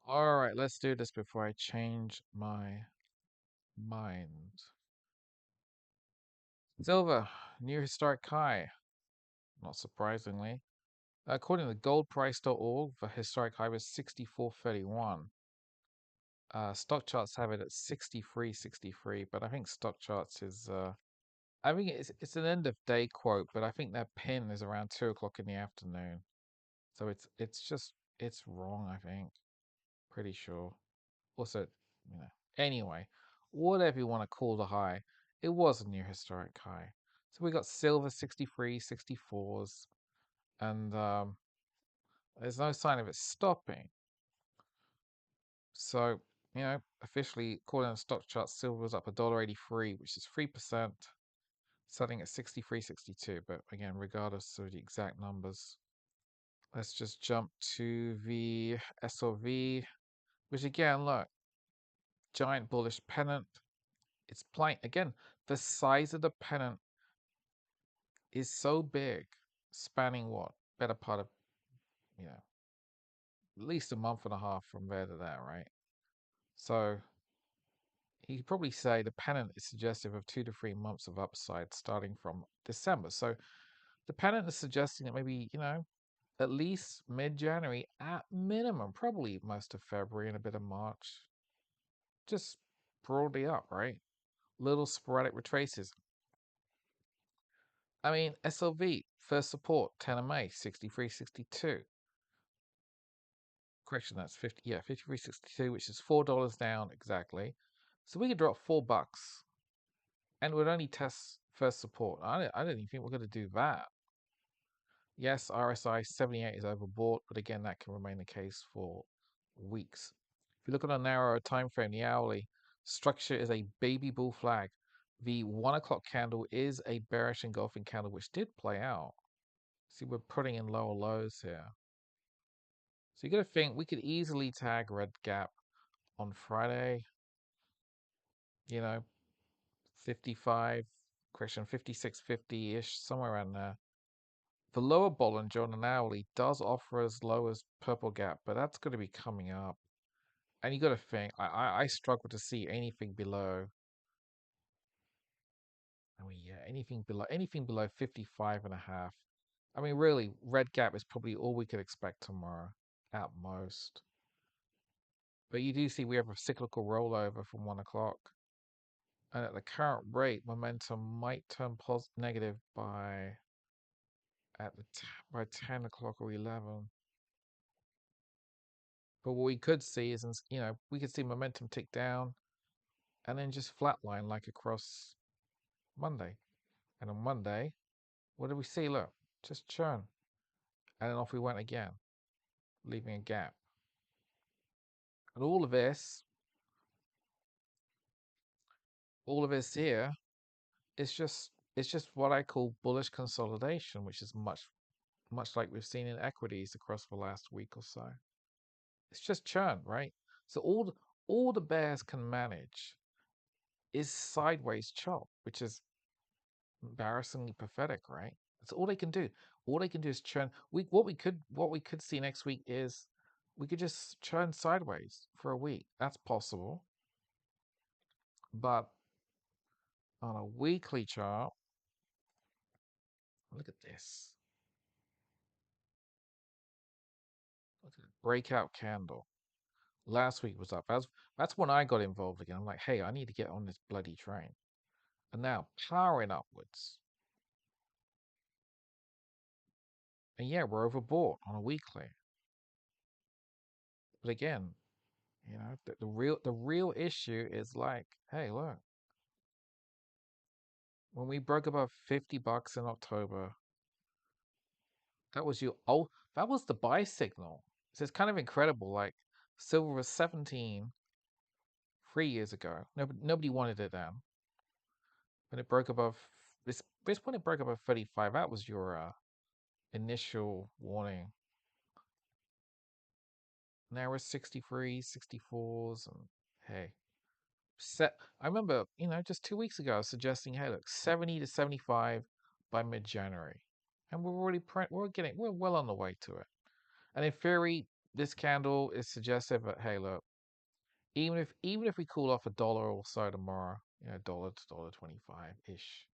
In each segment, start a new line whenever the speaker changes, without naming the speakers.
All right, let's do this before I change my mind. Silver, new historic high, not surprisingly. According to goldprice.org, the historic high was 64.31. Stock charts have it at 63.63, but I think stock charts is I think it's an end of day quote, but I think that pin is around 2 o'clock in the afternoon. So it's wrong, I think. Pretty sure. Also, you know, anyway, whatever you want to call the high, it was a new historic high. So we got silver 63, 64s, and there's no sign of it stopping. So, officially, according to stock charts, silver was up $1.83, which is 3%, setting at 63.62. But again, regardless of the exact numbers, let's just jump to the SOV, which again, look, giant bullish pennant. It's plain again. The size of the pennant is so big, spanning what better part of you know at least a month and a half from there to there, right? So you could probably say the pennant is suggestive of 2 to 3 months of upside starting from December. So the pennant is suggesting that maybe at least mid-January at minimum, probably most of February and a bit of March, just broadly up, right? Little sporadic retraces. I mean, SLV, first support, 10 of May, 63.62. Correction, that's 53.62, which is $4 down exactly. So we could drop $4 and would only test first support. I don't even think we're going to do that. Yes, RSI 78 is overbought, but again, that can remain the case for weeks. If you look at a narrower time frame, the hourly structure is a baby bull flag. The 1 o'clock candle is a bearish engulfing candle, which did play out. See, we're putting in lower lows here. So you got to think we could easily tag red gap on Friday, you know, 55, correction, 56.50-ish, somewhere around there. The lower Bollinger on an hourly does offer as low as purple gap, but that's going to be coming up. And you got to think, I struggle to see anything below. I mean, yeah, anything below 55 and a half. I mean, really, red gap is probably all we could expect tomorrow, at most. But you do see we have a cyclical rollover from 1 o'clock. And at the current rate, momentum might turn negative by 10 o'clock or 11. But what we could see is, we could see momentum tick down and then just flatline like across Monday. And on Monday, what did we see? Look, just churn. And then off we went again, leaving a gap. And all of this here it's just what I call bullish consolidation, which is much like we've seen in equities across the last week or so. It's just churn, right? So all the bears can manage is sideways chop, which is embarrassingly pathetic, right? That's all they can do. All they can do is churn. What we could see next week is we could just churn sideways for a week. That's possible. But on a weekly chart, look at this. Look at the breakout candle. Last week was up. That's when I got involved again. I'm like, hey, I need to get on this bloody train. And now powering upwards. And yeah, we're overbought on a weekly. But again, the real issue is like, hey, look, when we broke above $50 in October, that was that was the buy signal. So it's kind of incredible. Like silver was 17 3 years ago. Nobody wanted it then. When it broke above this point, it broke above 35. That was your initial warning. Now we're 63, 64s, and hey, I remember, just 2 weeks ago, I was suggesting, hey, look, 70 to 75 by mid-January, and we're well on the way to it. And in theory, this candle is suggestive, but hey, look, even if we cool off $1 or so tomorrow, dollar to $1.25 ish,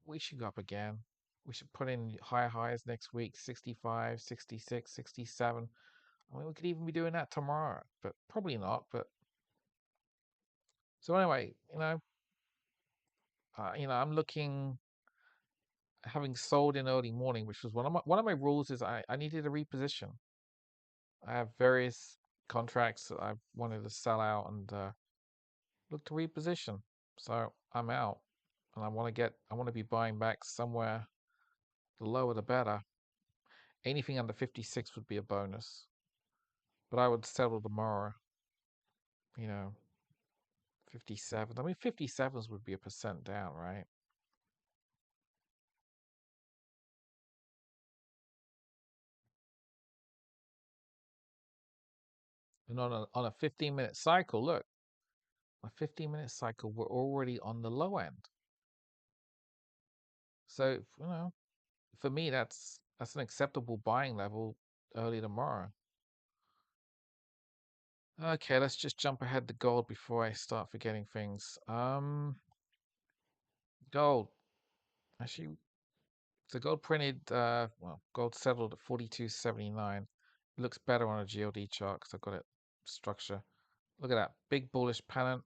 we should go up again. We should put in higher highs next week, 65, 66, 67. I mean, we could even be doing that tomorrow, but probably not. But so anyway, I'm looking, having sold in early morning, which was one of my rules is I needed a reposition. I have various contracts that I wanted to sell out and look to reposition. So I'm out, and I want to be buying back somewhere. The lower the better. Anything under 56 would be a bonus, but I would settle tomorrow. You know, 57. I mean, 57s would be a percent down, right? And on a 15-minute cycle, look, a 15-minute cycle, we're already on the low end. So, for me, that's an acceptable buying level early tomorrow. Okay, let's just jump ahead to gold before I start forgetting things. Gold. Actually, so gold printed, gold settled at 42.79. It looks better on a GLD chart because I've got it structure. Look at that, big bullish pattern.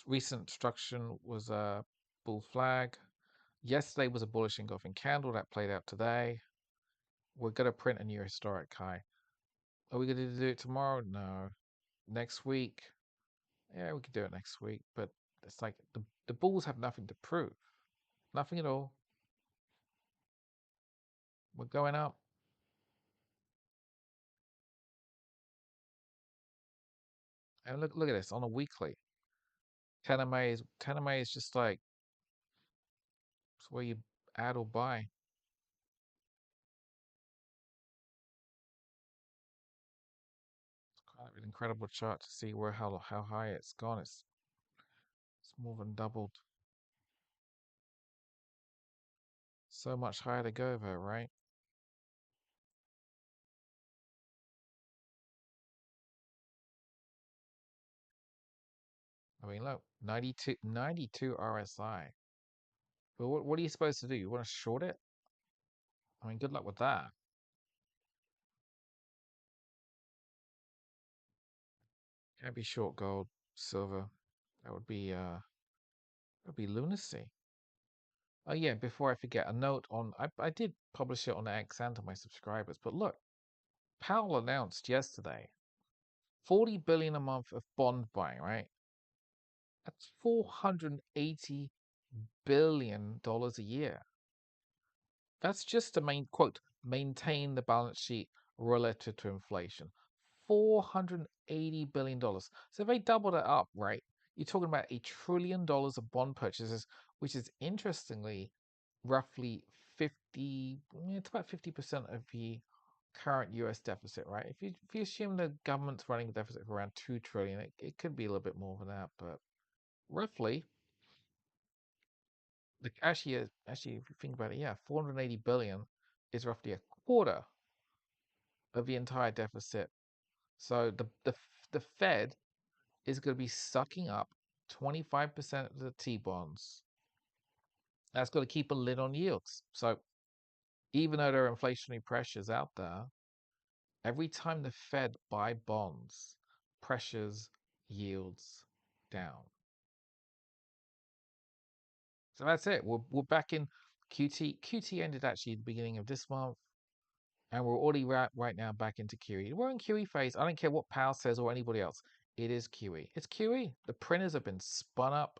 Recent structure was a bull flag. Yesterday was a bullish engulfing candle that played out today. We're going to print a new historic high. Are we going to do it tomorrow? No. Next week? Yeah, we could do it next week. But it's like the bulls have nothing to prove. Nothing at all. We're going up. And look at this on a weekly. 10 of May is just like it's where you add or buy. It's kind of an incredible chart to see where how high it's gone. It's more than doubled. So much higher to go though, right? I mean, look, 92 RSI. But what are you supposed to do? You want to short it? I mean, good luck with that. Can't be short gold, silver. That would be lunacy. Oh yeah, before I forget, a note on I did publish it on X and to my subscribers, but look, Powell announced yesterday 40 billion a month of bond buying, right? That's $480 billion a year. That's just to maintain the balance sheet relative to inflation. $480 billion. So if they double that up, right, you're talking about $1 trillion of bond purchases, which is interestingly roughly 50, it's about 50% of the current US deficit, right? If you assume the government's running a deficit of around 2 trillion, it could be a little bit more than that, but roughly actually, if you think about it, yeah, 480 billion is roughly a quarter of the entire deficit. So the Fed is going to be sucking up 25% of the T bonds. That's got to keep a lid on yields. So even though there are inflationary pressures out there, every time the Fed buy bonds, pressures yields down. So that's it. We're back in QT. QT ended actually at the beginning of this month. And we're already right now back into QE. We're in QE phase. I don't care what Powell says or anybody else. It is QE. It's QE. The printers have been spun up,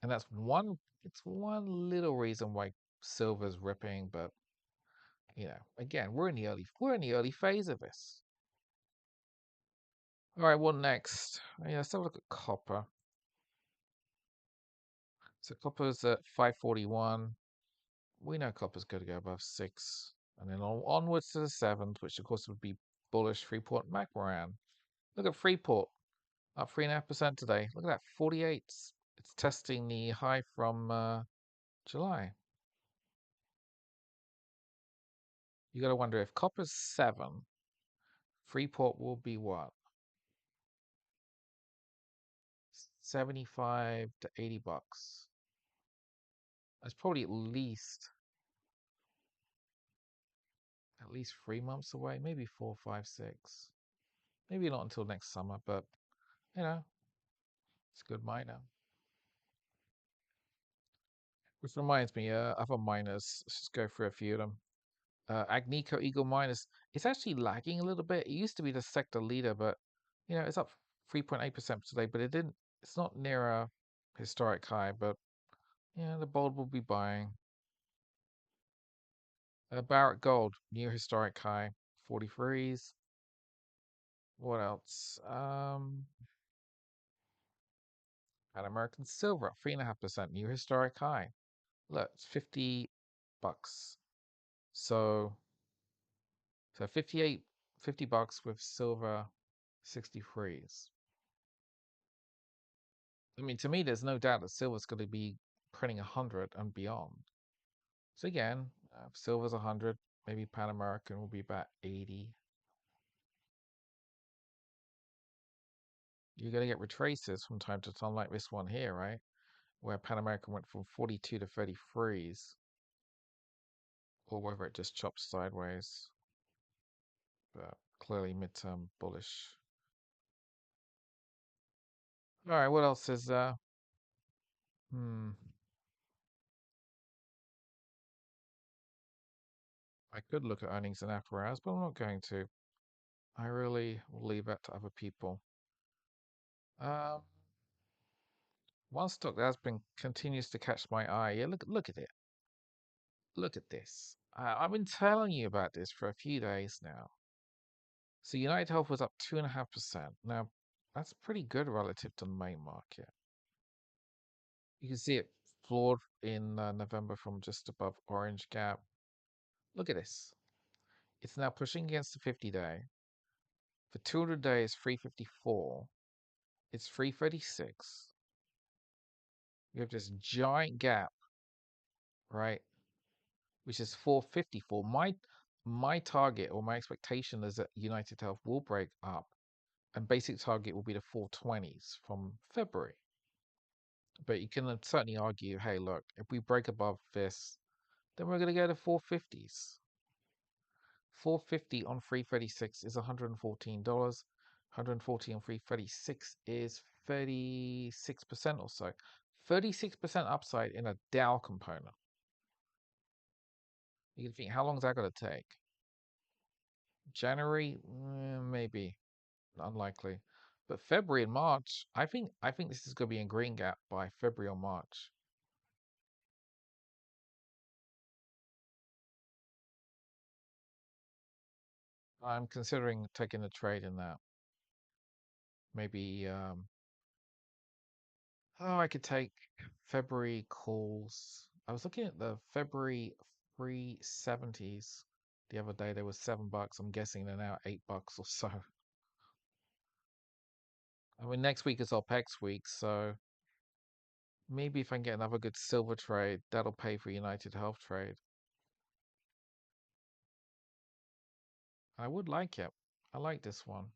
and that's one. It's one little reason why silver's ripping. But again, we're in the early phase of this. All right, what next? Yeah, let's have a look at copper. So copper's at 541. We know copper's going to go above 6, and then onwards to the 7th, which of course would be bullish Freeport McMoran. Look at Freeport. Up 3.5% today. Look at that, 48. It's testing the high from July. You got to wonder if copper's 7, Freeport will be what? 75 to 80 bucks. That's probably at least 3 months away, maybe 4, 5, 6. Maybe not until next summer, but you know, it's a good miner. Which reminds me, other miners. Let's just go through a few of them. Agnico Eagle Miners. It's actually lagging a little bit. It used to be the sector leader, but it's up 3.8% today. But it didn't. It's not near a historic high. But yeah, the bold will be buying. Barrett Gold, new historic high, 43s. What else? Pan American Silver, 3.5%, new historic high. Look, it's 50 bucks. So 58, 50 bucks with silver 63s. I mean, to me, there's no doubt that silver's going to be printing 100 and beyond. So again, if silver's 100, maybe Pan American will be about 80. You're going to get retraces from time to time, like this one here, right? Where Pan American went from 42 to 33s, or whether it just chopped sideways. But clearly midterm bullish. All right, what else is Hmm. I could look at earnings in after hours, but I'm not going to. I really will leave that to other people. Um, one stock that has been continues to catch my eye. Yeah, look at it. Look at this. I've been telling you about this for a few days now. So United Health was up 2.5%. Now that's pretty good relative to the main market. You can see it floored in November from just above orange gap. Look at this. It's now pushing against the 50-day. For 200 days, 354. It's 336. You have this giant gap, right? Which is 454. My target or my expectation is that United Health will break up, and basic target will be the 420s from February. But you can certainly argue, hey, look, if we break above this, then we're going to go to 450s. 450 on 336 is $114. 140 on 336 is 36% or so. 36% upside in a Dow component. You can think, how long is that going to take? January, maybe, unlikely. But February and March, I think this is going to be in green gap by February or March. I'm considering taking a trade in that. Maybe, I could take February calls. I was looking at the February 370s the other day. They were $7. I'm guessing they're now $8 or so. I mean, next week is OPEX week, so maybe if I can get another good silver trade, that'll pay for United Health trade. I would like it. I like this one.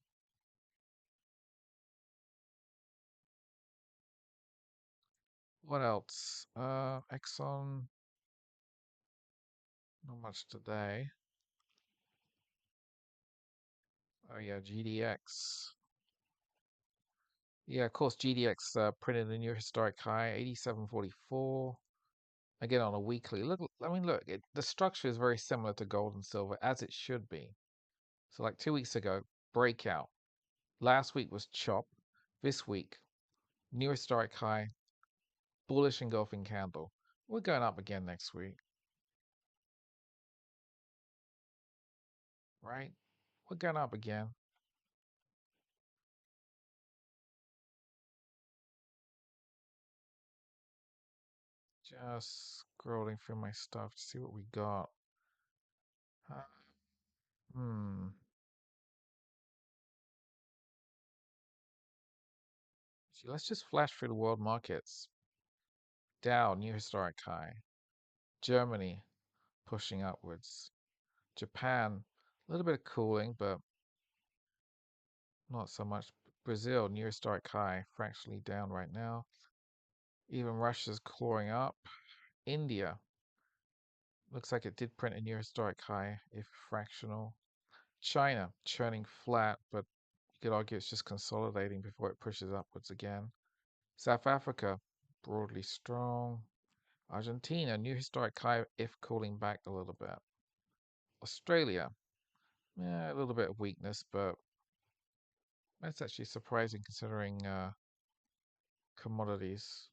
What else? Exxon, not much today. Oh yeah, GDX. Yeah, of course, GDX printed a new historic high, 87.44. Again on a weekly. Look, I mean, look, the structure is very similar to gold and silver, as it should be. So like 2 weeks ago, breakout. Last week was chop. This week, new historic high, bullish engulfing candle. We're going up again next week, right? We're going up again. Just scrolling through my stuff to see what we got. Uh, hmm. See, let's just flash through the world markets. Dow, new historic high. Germany pushing upwards. Japan, a little bit of cooling, but not so much. Brazil, near historic high, fractionally down right now. Even Russia's clawing up. India, looks like it did print a near historic high, if fractional. China, churning flat, but you could argue it's just consolidating before it pushes upwards again. South Africa, broadly strong. Argentina, new historic high, if cooling back a little bit. Australia, yeah, a little bit of weakness, but that's actually surprising considering commodities.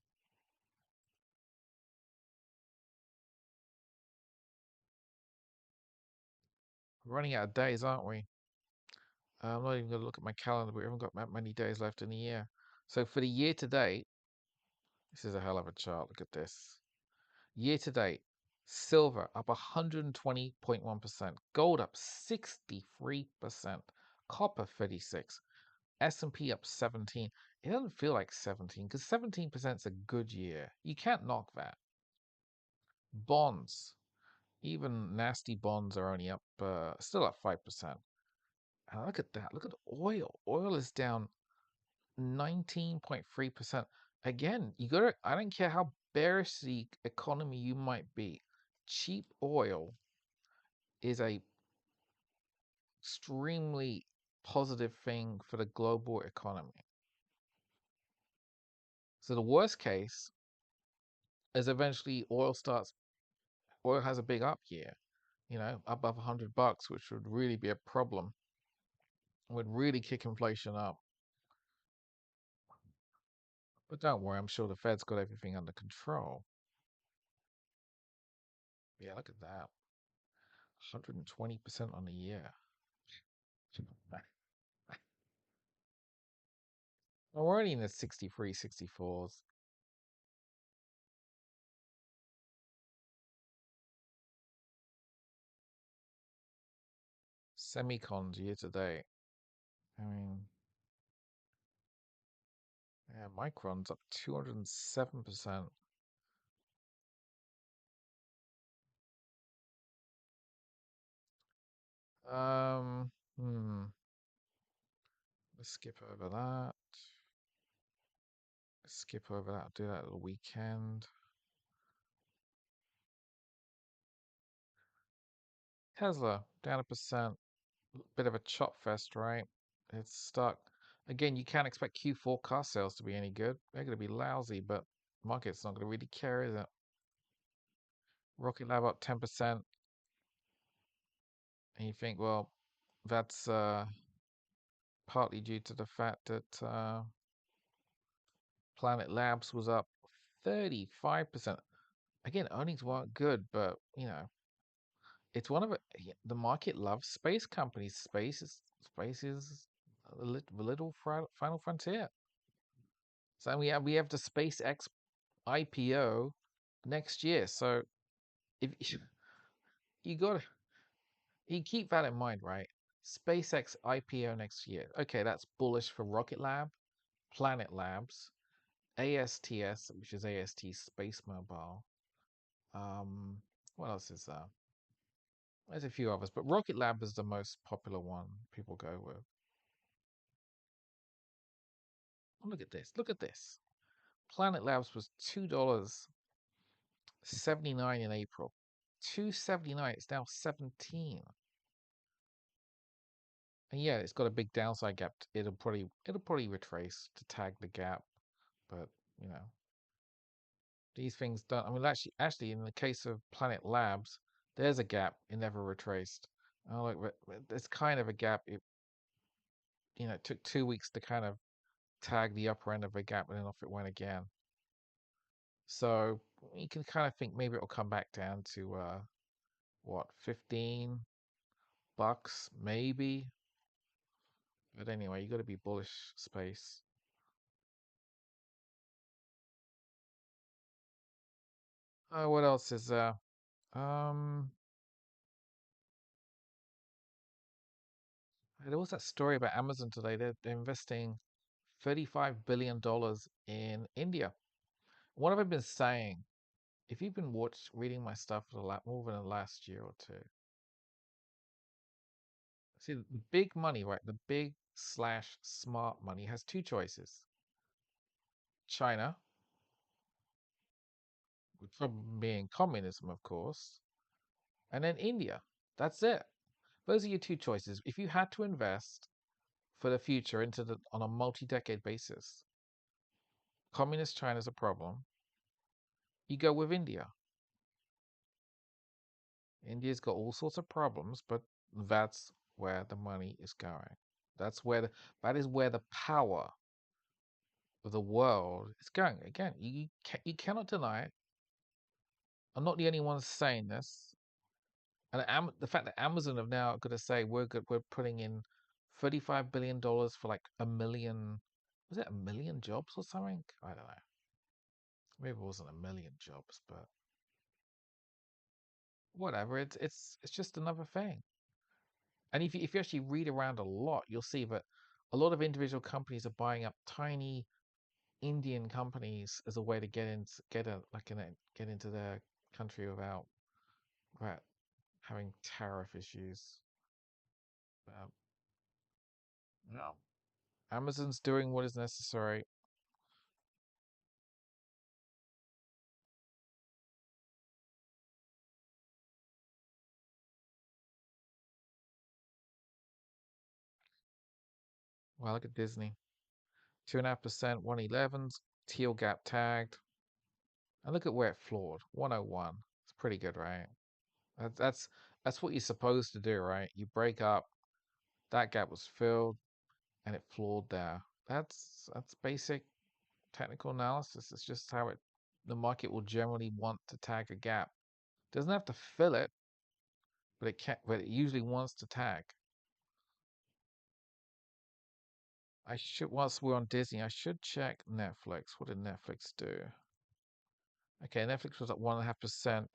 We're running out of days, aren't we? I'm not even going to look at my calendar. We haven't got that many days left in the year. So for the year to date, this is a hell of a chart. Look at this. Year to date, silver up 120.1%, gold up 63%, copper 36, S&P up 17. It doesn't feel like 17 because 17% is a good year. You can't knock that. Bonds, even nasty bonds are only up, still up 5%. And look at that. Look at oil. Oil is down 19.3%. Again, you gotta, I don't care how bearish the economy you might be, cheap oil is a extremely positive thing for the global economy. So the worst case is eventually oil has a big up year, above $100, which would really be a problem, would really kick inflation up. But don't worry, I'm sure the Fed's got everything under control. Yeah, look at that. 120% on the year. We're already in the 63, 64s. Semicons year to date. I mean, yeah, Micron's up 207%. Um, hmm. Let's skip over that. Skip over that. Do that at the weekend. Tesla down 1%. Bit of a chop fest, right? It's stuck. Again, you can't expect Q4 car sales to be any good. They're going to be lousy, but market's not going to really care, is it? Rocket Lab up 10%. And you think, well, that's partly due to the fact that Planet Labs was up 35%. Again, earnings weren't good, but it's one of it. The market loves space companies. Space is a little final frontier. So we have the SpaceX IPO next year. So if you got you keep that in mind, right? SpaceX IPO next year. Okay, that's bullish for Rocket Lab, Planet Labs, ASTS, which is AST Space Mobile. Um, what else is there? There's a few others, but Rocket Lab is the most popular one people go with. Oh, look at this. Look at this. Planet Labs was $2.79 in April. 279. It's now 17. And yeah, it's got a big downside gap. It'll probably retrace to tag the gap, but you know these things don't. I mean, actually, in the case of Planet Labs, there's a gap. It never retraced. Oh, look, there's kind of a gap. It took 2 weeks to kind of tag the upper end of a gap, and then off it went again. So you can kind of think maybe it'll come back down to what, $15 maybe. But anyway, you got to be bullish space. What else is there? Um, there was that story about Amazon today. They're investing $35 billion in India. What have I been saying? If you've been reading my stuff for more than the last year or two, See, the big money, right? The big slash smart money has two choices: China, from being communism, of course, and then India. That's it. Those are your two choices. If you had to invest for the future into the on a multi-decade basis, communist China's a problem. You go with India. India's got all sorts of problems, but that's where the money is going. That's where that is where the power of the world is going. Again, you cannot deny it. I'm not the only one saying this. And the fact that Amazon have now got to say we're putting in $35 billion for like a million, was it a million jobs or something? I don't know. Maybe it wasn't a million jobs, but whatever. It's just another thing. And if you actually read around a lot, you'll see that a lot of individual companies are buying up tiny Indian companies as a way to get into their country without having tariff issues. Um, no. Amazon's doing what is necessary. Well, look at Disney. 2.5%, 111's teal gap tagged. And look at where it floored. 101. It's pretty good, right? That, that's that's what you're supposed to do, right? You break up, that gap was filled, and it floored there. That's basic technical analysis. It's just how the market will generally want to tag a gap. Doesn't have to fill it, but it usually wants to tag. I should Whilst we're on Disney, I should check Netflix. What did Netflix do? Okay, Netflix was at 1.5%,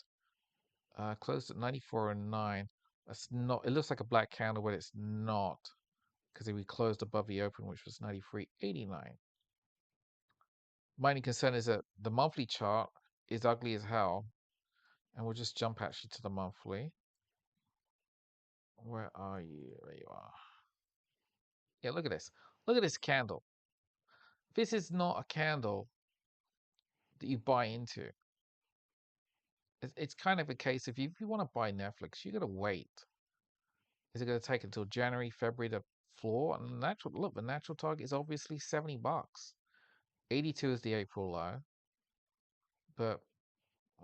closed at 94.09. That's not. It looks like a black candle, but it's not because we closed above the open, which was 93.89. My only concern is that the monthly chart is ugly as hell, and we'll just jump actually to the monthly. Where are you? There you are. Yeah, look at this. Look at this candle. This is not a candle that you buy into. It's kind of a case of if you want to buy Netflix, you got to wait. Is it going to take until January, February to floor? And the natural target is obviously $70. 82 is the April low, but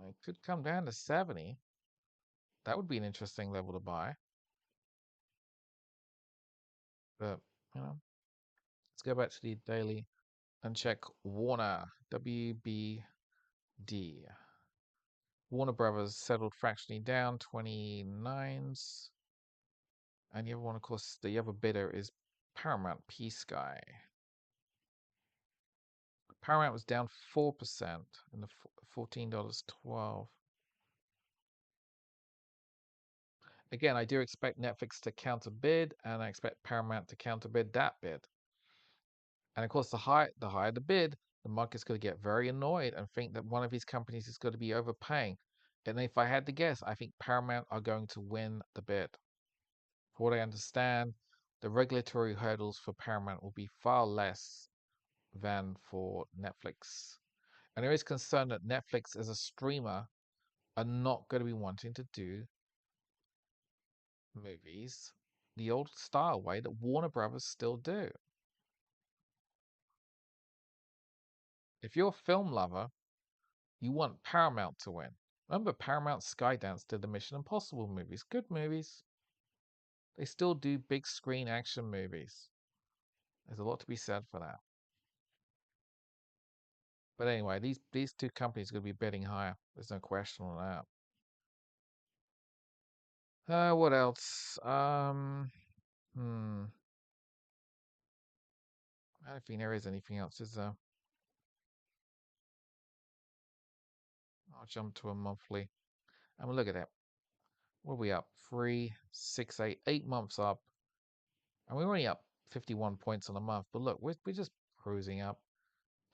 it could come down to 70. That would be an interesting level to buy. But let's go back to the daily and check Warner WBD. Warner Brothers settled fractionally down 29s. And the other one, of course, the other bidder is Paramount PSKY. Paramount was down 4% in the $14.12. Again, I do expect Netflix to counter bid, and I expect Paramount to counter bid that bid. And of course, the higher the bid, the market's going to get very annoyed and think that one of these companies is going to be overpaying. And if I had to guess, I think Paramount are going to win the bid. For what I understand, the regulatory hurdles for Paramount will be far less than for Netflix. And there is concern that Netflix as a streamer are not going to be wanting to do movies the old style way that Warner Brothers still do. If you're a film lover, you want Paramount to win. Remember, Paramount Skydance did the Mission Impossible movies. Good movies. They still do big screen action movies. There's a lot to be said for that. But anyway, these two companies are going to be bidding higher. There's no question on that. What else? I don't think there is anything else, is there? I'll jump to a monthly. And we'll look at that. What are we up? 3, 6, 8, 8 months up. And we're only up 51 points on a month. But look, we're just cruising up.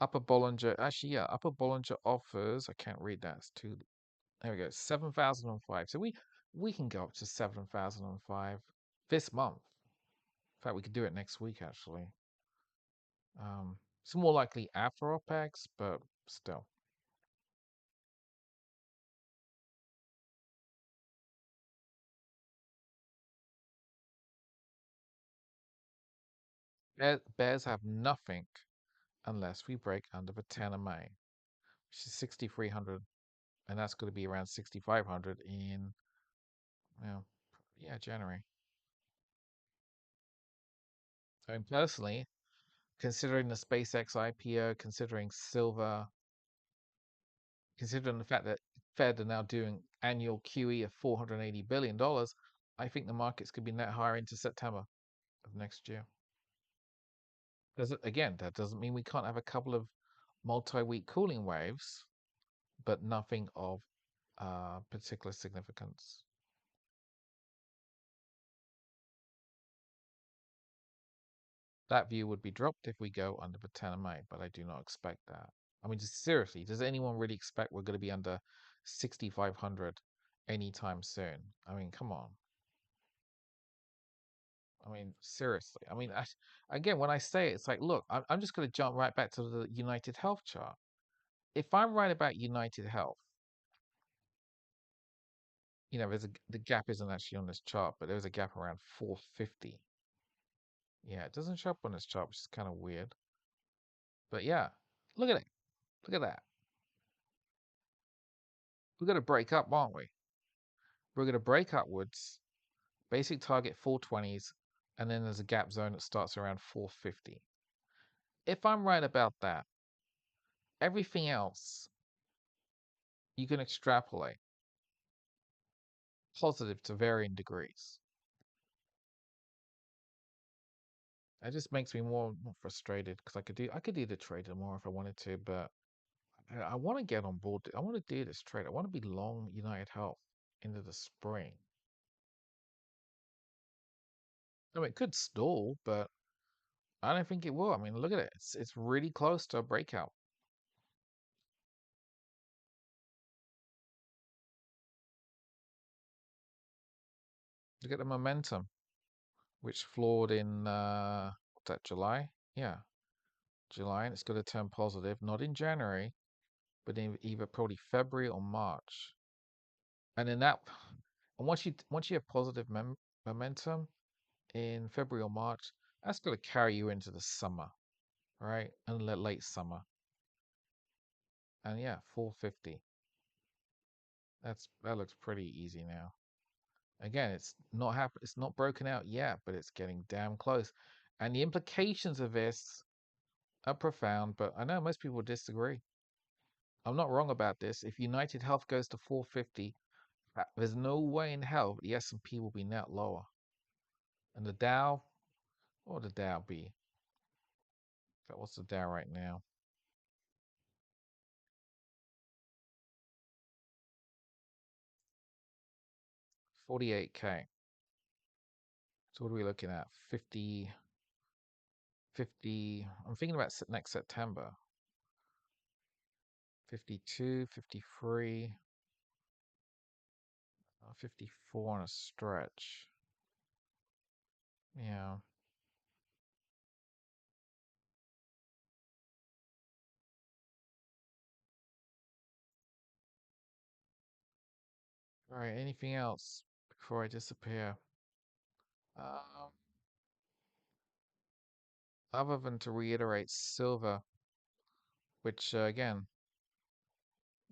Upper Bollinger, actually, yeah, Upper Bollinger offers, I can't read that, it's too, there we go, 7,005. So we can go up to 7,005 this month. fact, we could do it next week actually. It's more likely after OPEX, but still. Bears have nothing unless we break under the 10 of May, which is 6,300, and that's going to be around 6,500 in, well, yeah, January. I mean, personally, considering the SpaceX IPO, considering silver, considering the fact that Fed are now doing annual QE of $480 billion, I think the markets could be net higher into September of next year. Again, that doesn't mean we can't have a couple of multi-week cooling waves, but nothing of particular significance. That view would be dropped if we go under the 10 of May, but I do not expect that. I mean, just seriously, does anyone really expect we're going to be under 6,500 anytime soon? I mean, come on. I mean, seriously. I mean, again, when I say it, it's like, look, I'm just going to jump right back to the United Health chart. If I'm right about United Health, the gap isn't actually on this chart, but there's a gap around 450. Yeah, it doesn't show up on this chart, which is kind of weird. But yeah, look at it. Look at that. We're going to break up, aren't we? We're going to break upwards, basic target 420s, and then there's a gap zone that starts around 450. If I'm right about that, everything else you can extrapolate positive to varying degrees. That just makes me more frustrated because I could do the trade more if I wanted to, but I want to get on board. I want to do this trade. I want to be long United Health into the spring. I mean, it could stall, but I don't think it will. I mean, look at it. It's really close to a breakout. Look at the momentum, which floored in what's that, July? Yeah, July, and it's going to turn positive, not in January, but in either probably February or March. And then and once you have positive momentum in February or March, that's going to carry you into the summer, right? And late summer. And yeah, 450. That looks pretty easy now. Again, it's not broken out yet, but it's getting damn close. And the implications of this are profound, but I know most people disagree. I'm not wrong about this. If United Health goes to 450, there's no way in hell the S&P will be net lower. And the Dow, what would the Dow be? What's the Dow right now? 48K. So what are we looking at? 50, 50. I'm thinking about next September. 52, 53, 54 on a stretch. Yeah. All right. Anything else before I disappear? Um, Other than to reiterate silver, which again,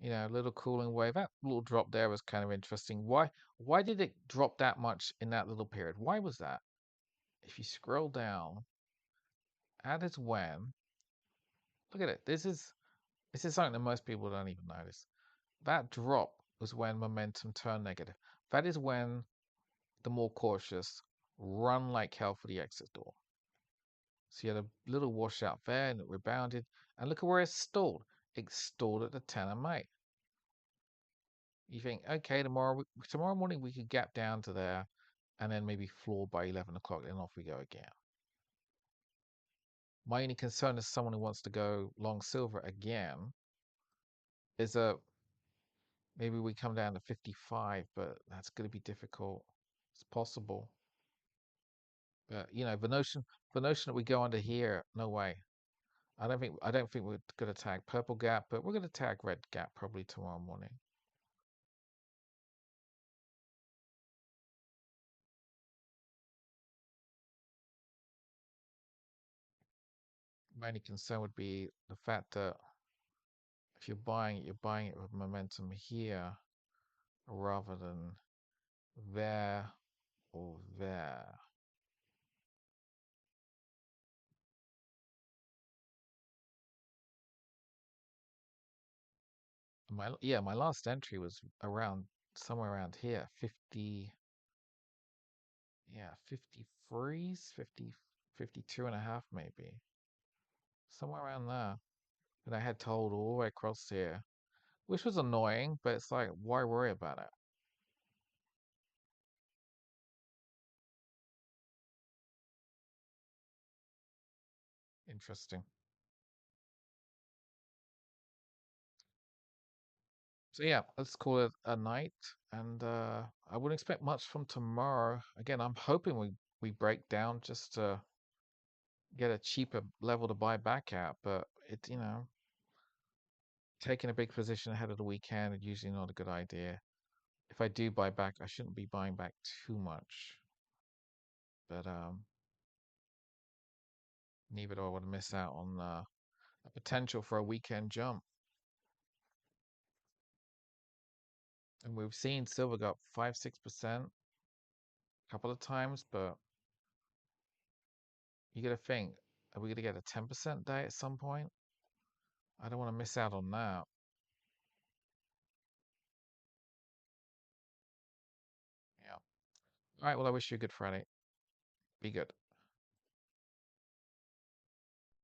a little cooling wave. That little drop there was kind of interesting. Why did it drop that much in that little period? Why was that? If you scroll down, that is when, look at it. This is something that most people don't even notice. That drop was when momentum turned negative. That is when the more cautious run like hell for the exit door. So you had a little washout there and it rebounded. And look at where it stalled. It stalled at the 10 of May. You think, okay, tomorrow morning we could gap down to there and then maybe floor by 11 o'clock, then off we go again. My only concern as someone who wants to go long silver again is maybe we come down to 55, but that's going to be difficult. It's possible. But the notion that we go under here, no way. I don't think we're gonna tag purple gap, but we're gonna tag red gap probably tomorrow morning. My only concern would be the fact that if you're buying it with momentum here rather than there or there. My last entry was around somewhere around here, 50, yeah, 53s, 50, 52 and a half maybe, somewhere around there. And I had to hold all the way across here, which was annoying, but it's like, why worry about it? Interesting. So yeah, let's call it a night. And I wouldn't expect much from tomorrow. Again, I'm hoping we break down just to get a cheaper level to buy back at, but taking a big position ahead of the weekend is usually not a good idea. If I do buy back, I shouldn't be buying back too much. But neither do I want to miss out on a potential for a weekend jump. And we've seen silver go up 5-6% a couple of times, but you got to think, are we going to get a 10% day at some point? I don't want to miss out on that. Yeah. All right. Well, I wish you a good Friday. Be good.